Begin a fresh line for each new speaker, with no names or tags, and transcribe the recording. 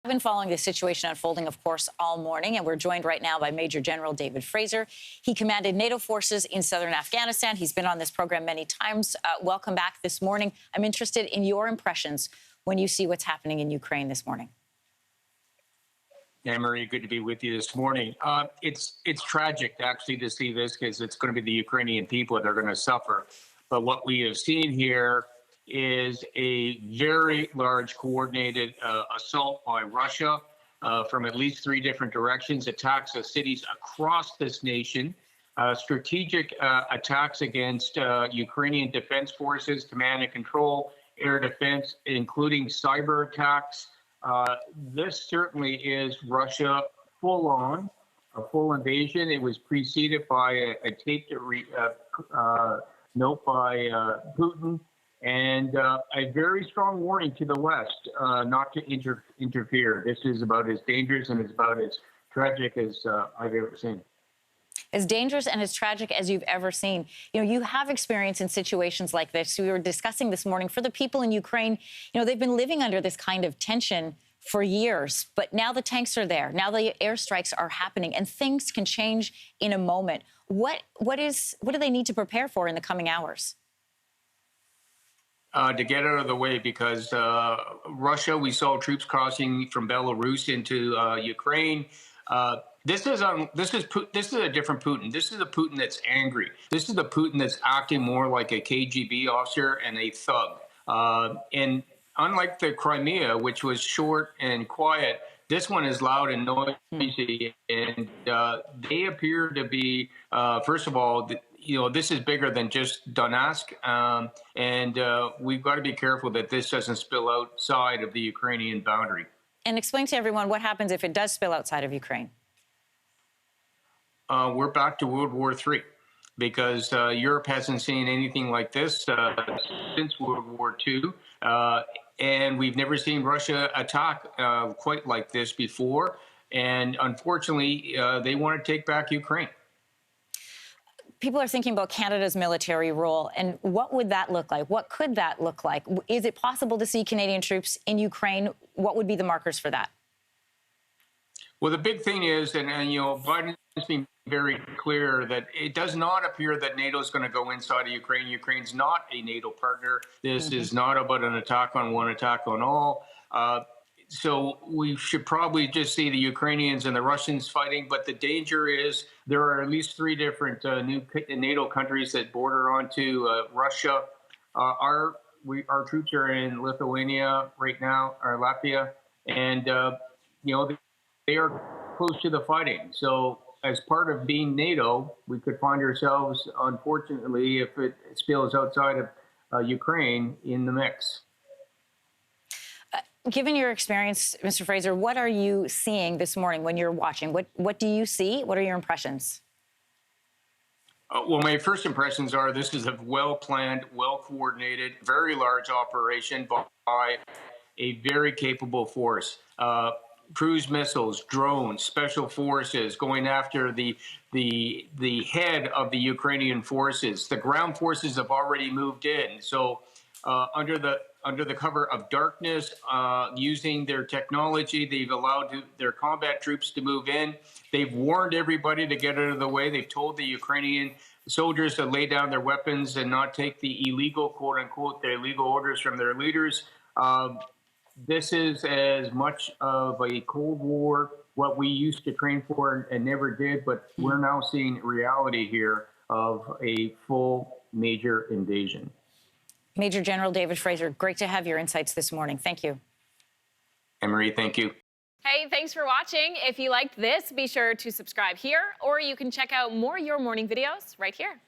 I've been following this situation unfolding, of course, all morning, and we're joined right now by Major General David Fraser. He commanded NATO forces in southern Afghanistan. He's been on this program many times. Welcome back this morning. I'm interested in your impressions when you see what's happening in Ukraine this morning.
Anne-Marie, good to be with you this morning. It's tragic, actually, to see this because it's going to be the Ukrainian people that are going to suffer. But what we have seen here is a very large coordinated assault by Russia from at least three different directions, attacks of cities across this nation, strategic attacks against Ukrainian defense forces, command and control, air defense, including cyber attacks. This certainly is Russia full on, a full invasion. It was preceded by a taped note by Putin and a very strong warning to the West not to interfere. This is about as dangerous and as about as tragic as I've ever seen.
As dangerous and as tragic as you've ever seen. You know, you have experience in situations like this. We were discussing this morning for the people in Ukraine. You know, they've been living under this kind of tension for years, but now the tanks are there. Now the airstrikes are happening and things can change in a moment. What do they need to prepare for in the coming hours?
To get out of the way, because Russia, we saw troops crossing from Belarus into Ukraine. This is a different Putin. This is a Putin that's angry. This is the Putin that's acting more like a KGB officer and a thug. And unlike the Crimea, which was short and quiet, this one is loud and noisy. And they appear to be, first of all, this is bigger than just Donetsk. And we've got to be careful that this doesn't spill outside of the Ukrainian boundary.
And explain to everyone what happens if it does spill outside of Ukraine.
We're back to World War III because Europe hasn't seen anything like this since World War II. And we've never seen Russia attack quite like this before. And unfortunately, they want to take back Ukraine.
People are thinking about Canada's military role, and what would that look like? What could that look like? Is it possible to see Canadian troops in Ukraine? What would be the markers for that?
Well, the big thing is, and Biden has been very clear that it does not appear that NATO is going to go inside of Ukraine. Ukraine's not a NATO partner. This is not about an attack on one, attack on all. So we should probably just see the Ukrainians and the Russians fighting. But the danger is there are at least three different new NATO countries that border onto Russia. Our troops are in Lithuania right now, or Latvia, and they are close to the fighting. So as part of being NATO, we could find ourselves, unfortunately, if it spills outside of Ukraine, in the mix.
Given your experience, Mr. Fraser, what are you seeing this morning when you're watching? What do you see? What are your impressions?
Well, my first impressions are this is a well-planned, well-coordinated, very large operation by a very capable force. Cruise missiles, drones, special forces going after the head of the Ukrainian forces. The ground forces have already moved in. So under the cover of darkness, using their technology, they've allowed their combat troops to move in. They've warned everybody to get out of the way. They've told the Ukrainian soldiers to lay down their weapons and not take the illegal, quote unquote, the illegal orders from their leaders. This is as much of a Cold War, what we used to train for and never did, but we're now seeing reality here of a full major invasion.
Major General David Fraser, great to have your insights this morning. Thank you.
Anne-Marie, thank you.
Hey, thanks for watching. If you liked this, be sure to subscribe here, or you can check out more Your Morning videos right here.